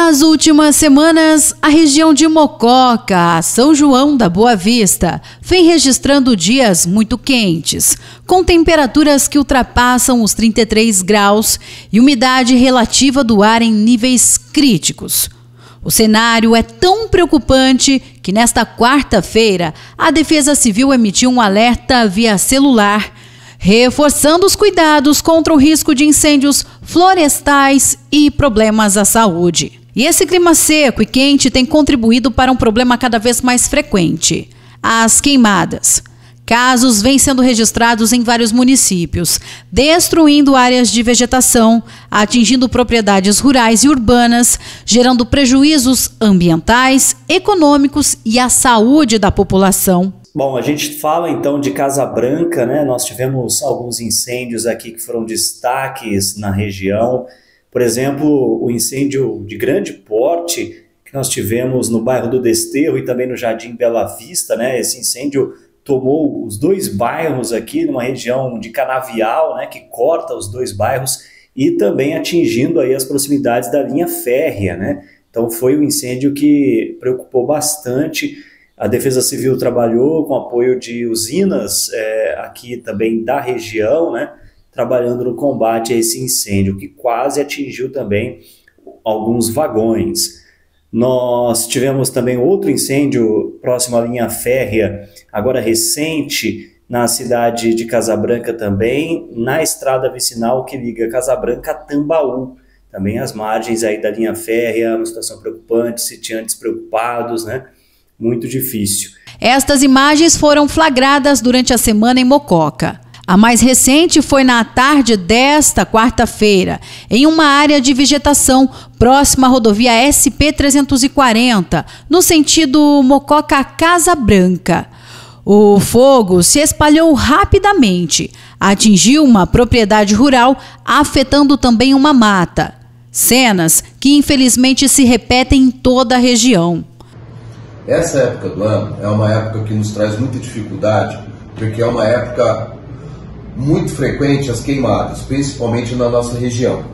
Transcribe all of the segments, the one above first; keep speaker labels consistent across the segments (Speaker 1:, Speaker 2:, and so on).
Speaker 1: Nas últimas semanas, a região de Mococa, São João da Boa Vista, vem registrando dias muito quentes, com temperaturas que ultrapassam os 33 graus e umidade relativa do ar em níveis críticos. O cenário é tão preocupante que nesta quarta-feira, a Defesa Civil emitiu um alerta via celular, reforçando os cuidados contra o risco de incêndios florestais e problemas à saúde. E esse clima seco e quente tem contribuído para um problema cada vez mais frequente: as queimadas. Casos vêm sendo registrados em vários municípios, destruindo áreas de vegetação, atingindo propriedades rurais e urbanas, gerando prejuízos ambientais, econômicos e à saúde da população.
Speaker 2: Bom, a gente fala então de Casa Branca, né? Nós tivemos alguns incêndios aqui que foram destaques na região. Por exemplo, o incêndio de grande porte que nós tivemos no bairro do Desterro e também no Jardim Bela Vista, né? Esse incêndio tomou os dois bairros aqui, numa região de canavial, né? Que corta os dois bairros e também atingindo aí as proximidades da linha férrea, né? Então foi um incêndio que preocupou bastante. A Defesa Civil trabalhou com apoio de usinas aqui também da região, né, trabalhando no combate a esse incêndio, que quase atingiu também alguns vagões. Nós tivemos também outro incêndio próximo à linha férrea, agora recente, na cidade de Casa Branca também, na estrada vicinal que liga Casa Branca a Tambaú. Também as margens aí da linha férrea, uma situação preocupante, sitiantes preocupados, né? Muito difícil.
Speaker 1: Estas imagens foram flagradas durante a semana em Mococa. A mais recente foi na tarde desta quarta-feira, em uma área de vegetação próxima à rodovia SP-340, no sentido Mococa-Casa Branca. O fogo se espalhou rapidamente, atingiu uma propriedade rural, afetando também uma mata. Cenas que infelizmente se repetem em toda a região.
Speaker 3: Essa época do ano é uma época que nos traz muita dificuldade, porque é uma época muito frequente as queimadas, principalmente na nossa região.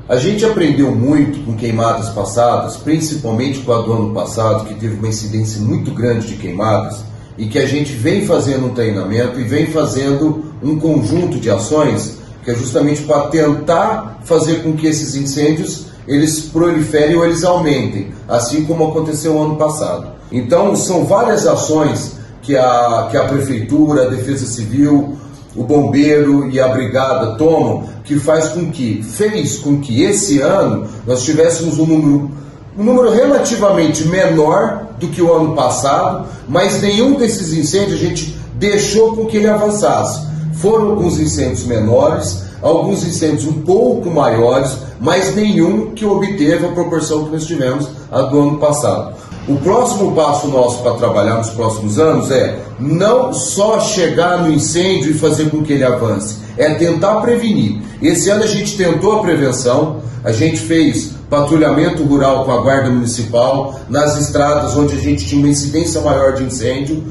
Speaker 3: A gente aprendeu muito com queimadas passadas, principalmente com a do ano passado, que teve uma incidência muito grande de queimadas, e que a gente vem fazendo um treinamento e vem fazendo um conjunto de ações que é justamente para tentar fazer com que esses incêndios eles proliferem ou eles aumentem, assim como aconteceu ano passado. Então, são várias ações que a Prefeitura, a Defesa Civil, o Bombeiro e a Brigada tomam, que fez com que esse ano nós tivéssemos um número relativamente menor do que o ano passado, mas nenhum desses incêndios a gente deixou com que ele avançasse. Foram alguns incêndios menores, alguns incêndios um pouco maiores, mas nenhum que obteve a proporção que nós tivemos a do ano passado. O próximo passo nosso para trabalhar nos próximos anos é não só chegar no incêndio e fazer com que ele avance, é tentar prevenir. Esse ano a gente tentou a prevenção, a gente fez patrulhamento rural com a Guarda Municipal, nas estradas onde a gente tinha uma incidência maior de incêndio,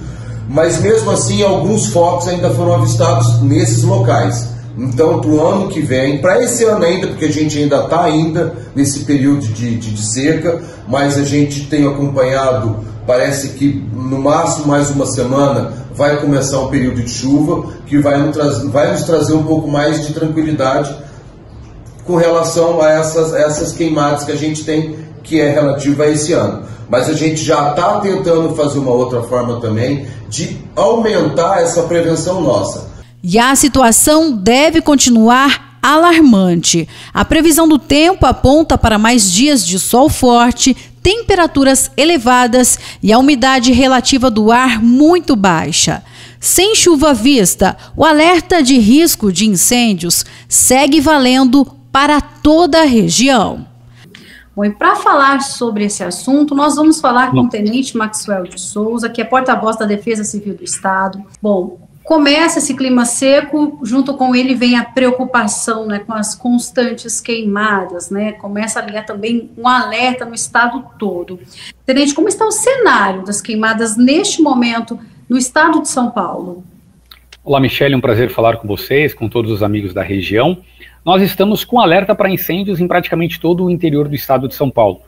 Speaker 3: mas mesmo assim alguns focos ainda foram avistados nesses locais. Então, para o ano que vem, para esse ano ainda, porque a gente ainda está nesse período de seca, mas a gente tem acompanhado, parece que no máximo mais uma semana vai começar um período de chuva, que vai nos trazer um pouco mais de tranquilidade com relação a essas queimadas que a gente tem, que é relativa a esse ano. Mas a gente já está tentando fazer uma outra forma também de aumentar essa prevenção nossa.
Speaker 1: E a situação deve continuar alarmante. A previsão do tempo aponta para mais dias de sol forte, temperaturas elevadas e a umidade relativa do ar muito baixa. Sem chuva à vista, o alerta de risco de incêndios segue valendo para toda a região.
Speaker 4: Bom, e para falar sobre esse assunto, nós vamos falar com o Tenente Maxwell de Souza, que é porta-voz da Defesa Civil do Estado. Bom, começa esse clima seco, junto com ele vem a preocupação, né, com as constantes queimadas, né, começa a ligar também um alerta no estado todo. Tenente, como está o cenário das queimadas neste momento no estado de São Paulo?
Speaker 5: Olá, Michele, um prazer falar com vocês, com todos os amigos da região. Nós estamos com alerta para incêndios em praticamente todo o interior do estado de São Paulo.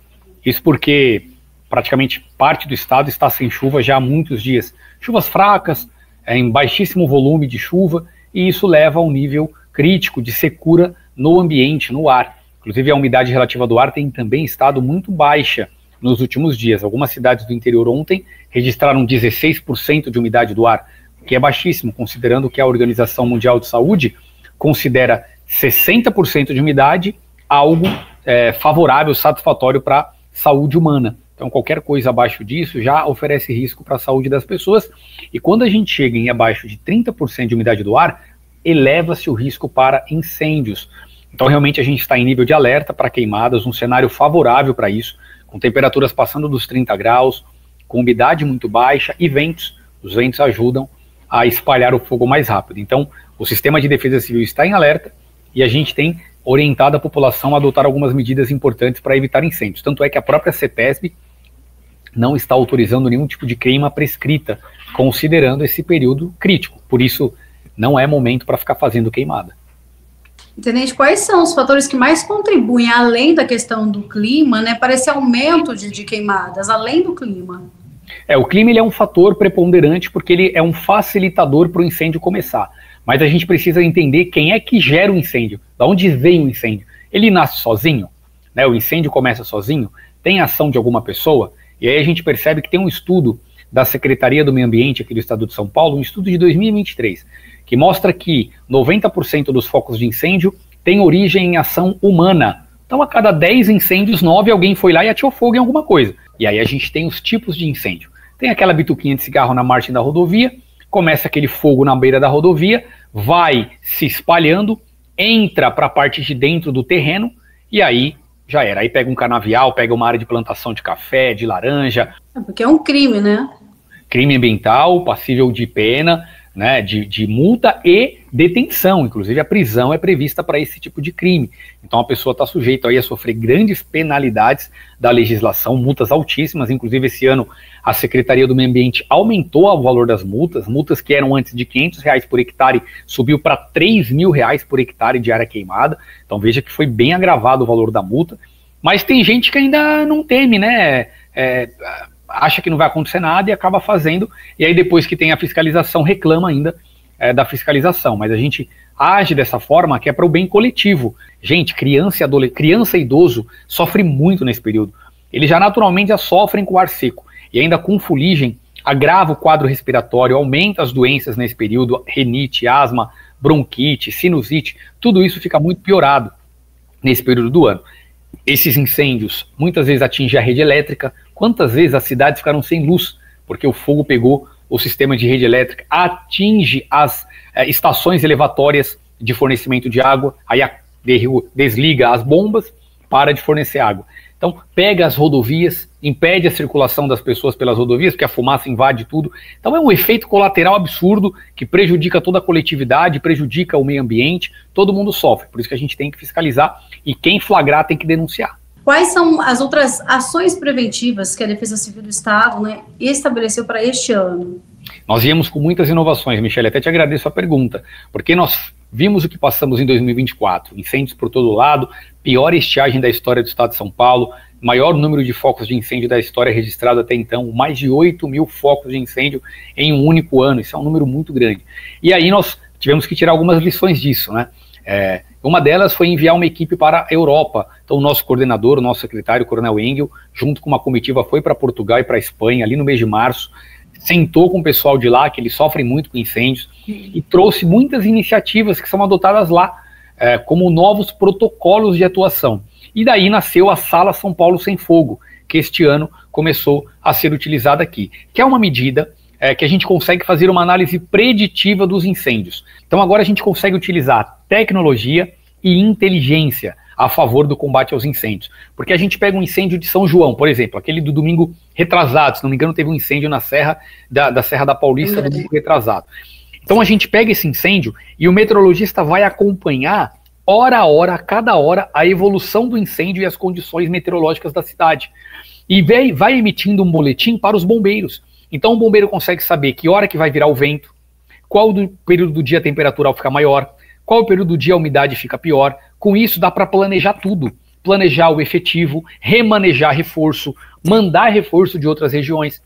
Speaker 5: Isso porque praticamente parte do estado está sem chuva já há muitos dias. Chuvas fracas, em baixíssimo volume de chuva, e isso leva a um nível crítico de secura no ambiente, no ar. Inclusive a umidade relativa do ar tem também estado muito baixa nos últimos dias. Algumas cidades do interior ontem registraram 16% de umidade do ar, que é baixíssimo, considerando que a Organização Mundial de Saúde considera 60% de umidade algo favorável, satisfatório para a saúde humana. Então qualquer coisa abaixo disso já oferece risco para a saúde das pessoas, e quando a gente chega em abaixo de 30% de umidade do ar, eleva-se o risco para incêndios. Então realmente a gente está em nível de alerta para queimadas, um cenário favorável para isso, com temperaturas passando dos 30 graus, com umidade muito baixa e ventos. Os ventos ajudam a espalhar o fogo mais rápido. Então o sistema de defesa civil está em alerta e a gente tem orientado a população a adotar algumas medidas importantes para evitar incêndios. Tanto é que a própria CETESB não está autorizando nenhum tipo de queima prescrita, considerando esse período crítico. Por isso, não é momento para ficar fazendo queimada.
Speaker 4: Tenente, quais são os fatores que mais contribuem, além da questão do clima, né, para esse aumento de queimadas, além do clima?
Speaker 5: O clima ele é um fator preponderante porque ele é um facilitador para o incêndio começar. Mas a gente precisa entender quem é que gera o incêndio, de onde vem o incêndio. Ele nasce sozinho, né? O incêndio começa sozinho, tem ação de alguma pessoa, e aí a gente percebe que tem um estudo da Secretaria do Meio Ambiente aqui do Estado de São Paulo, um estudo de 2023, que mostra que 90% dos focos de incêndio tem origem em ação humana. Então a cada 10 incêndios, 9 alguém foi lá e atirou fogo em alguma coisa. E aí a gente tem os tipos de incêndio. Tem aquela bituquinha de cigarro na margem da rodovia, começa aquele fogo na beira da rodovia, vai se espalhando, entra para a parte de dentro do terreno e aí já era. Aí pega um canavial, pega uma área de plantação de café, de laranja.
Speaker 4: Porque é um crime, né?
Speaker 5: Crime ambiental, passível de pena, né, de multa e detenção. Inclusive a prisão é prevista para esse tipo de crime. Então a pessoa está sujeita aí a sofrer grandes penalidades da legislação, multas altíssimas. Inclusive esse ano a Secretaria do Meio Ambiente aumentou o valor das multas que eram antes de R$500 por hectare, subiu para R$3.000 por hectare de área queimada. Então veja que foi bem agravado o valor da multa. Mas tem gente que ainda não teme, né? Acha que não vai acontecer nada e acaba fazendo, e aí depois que tem a fiscalização reclama ainda da fiscalização, mas a gente age dessa forma que é para o bem coletivo. Gente, criança e idoso sofrem muito nesse período, eles já naturalmente já sofrem com ar seco, e ainda com fuligem agrava o quadro respiratório, aumenta as doenças nesse período, rinite, asma, bronquite, sinusite, tudo isso fica muito piorado nesse período do ano. Esses incêndios muitas vezes atingem a rede elétrica. Quantas vezes as cidades ficaram sem luz porque o fogo pegou o sistema de rede elétrica, atinge as estações elevatórias de fornecimento de água, aí desliga as bombas, para de fornecer água. Então pega as rodovias, impede a circulação das pessoas pelas rodovias, porque a fumaça invade tudo. Então é um efeito colateral absurdo que prejudica toda a coletividade, prejudica o meio ambiente, todo mundo sofre. Por isso que a gente tem que fiscalizar e quem flagrar tem que denunciar.
Speaker 4: Quais são as outras ações preventivas que a Defesa Civil do Estado, né, estabeleceu para este ano?
Speaker 5: Nós viemos com muitas inovações, Michele, até te agradeço a pergunta, porque nós vimos o que passamos em 2024, incêndios por todo lado, pior estiagem da história do Estado de São Paulo, maior número de focos de incêndio da história registrado até então, mais de 8.000 focos de incêndio em um único ano, isso é um número muito grande. E aí nós tivemos que tirar algumas lições disso, né? Uma delas foi enviar uma equipe para a Europa. Então o nosso coordenador, o nosso secretário, o Coronel Engel, junto com uma comitiva foi para Portugal e para a Espanha, ali no mês de março, sentou com o pessoal de lá, que eles sofrem muito com incêndios, e trouxe muitas iniciativas que são adotadas lá, como novos protocolos de atuação. E daí nasceu a Sala São Paulo Sem Fogo, que este ano começou a ser utilizada aqui, que é uma medida que a gente consegue fazer uma análise preditiva dos incêndios. Então agora a gente consegue utilizar tecnologia e inteligência a favor do combate aos incêndios. Porque a gente pega um incêndio de São João, por exemplo, aquele do domingo retrasado, se não me engano teve um incêndio na Serra da Serra da Paulista no domingo retrasado. Então a gente pega esse incêndio e o meteorologista vai acompanhar hora a hora, a cada hora, a evolução do incêndio e as condições meteorológicas da cidade. E vai emitindo um boletim para os bombeiros. Então o bombeiro consegue saber que hora que vai virar o vento, qual do período do dia a temperatura fica maior, qual o período do dia a umidade fica pior. Com isso dá para planejar tudo. planejar o efetivo, remanejar reforço, mandar reforço de outras regiões,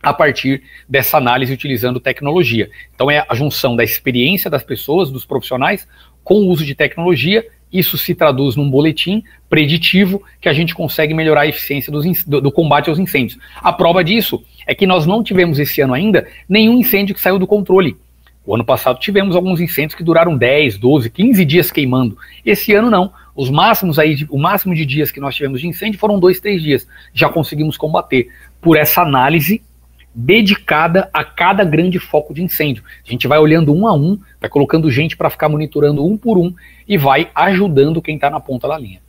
Speaker 5: a partir dessa análise utilizando tecnologia. Então é a junção da experiência das pessoas, dos profissionais, com o uso de tecnologia. Isso se traduz num boletim preditivo que a gente consegue melhorar a eficiência do combate aos incêndios. A prova disso é que nós não tivemos esse ano ainda nenhum incêndio que saiu do controle. O ano passado tivemos alguns incêndios que duraram 10, 12, 15 dias queimando. Esse ano não. O máximo de dias que nós tivemos de incêndio foram 2, 3 dias. Já conseguimos combater por essa análise dedicada a cada grande foco de incêndio. A gente vai olhando um a um, vai colocando gente para ficar monitorando um por um e vai ajudando quem está na ponta da linha.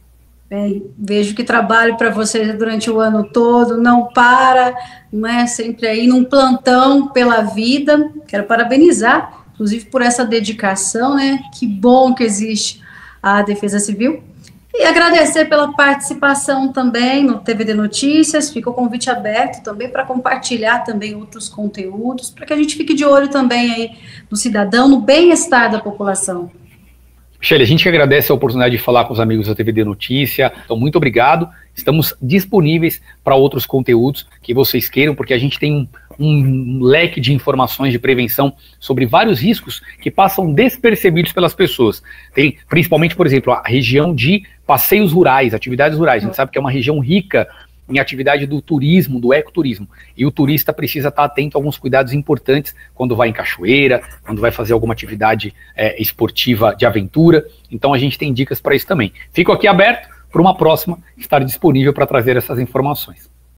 Speaker 4: Bem, vejo que trabalho para vocês durante o ano todo, não para, não é sempre aí num plantão pela vida. Quero parabenizar, inclusive, por essa dedicação, né? Que bom que existe a Defesa Civil. E agradecer pela participação também no TVD Notícias. Fica o convite aberto também para compartilhar também outros conteúdos, para que a gente fique de olho também aí no cidadão, no bem-estar da população.
Speaker 5: Michele, a gente que agradece a oportunidade de falar com os amigos da TVD Notícia. Então, muito obrigado. Estamos disponíveis para outros conteúdos que vocês queiram, porque a gente tem um leque de informações de prevenção sobre vários riscos que passam despercebidos pelas pessoas. Tem, principalmente, por exemplo, a região de passeios rurais, atividades rurais. A gente sabe que é uma região rica em atividade do turismo, do ecoturismo. E o turista precisa estar atento a alguns cuidados importantes quando vai em cachoeira, quando vai fazer alguma atividade esportiva de aventura. Então a gente tem dicas para isso também. Fico aqui aberto para uma próxima estar disponível para trazer essas informações.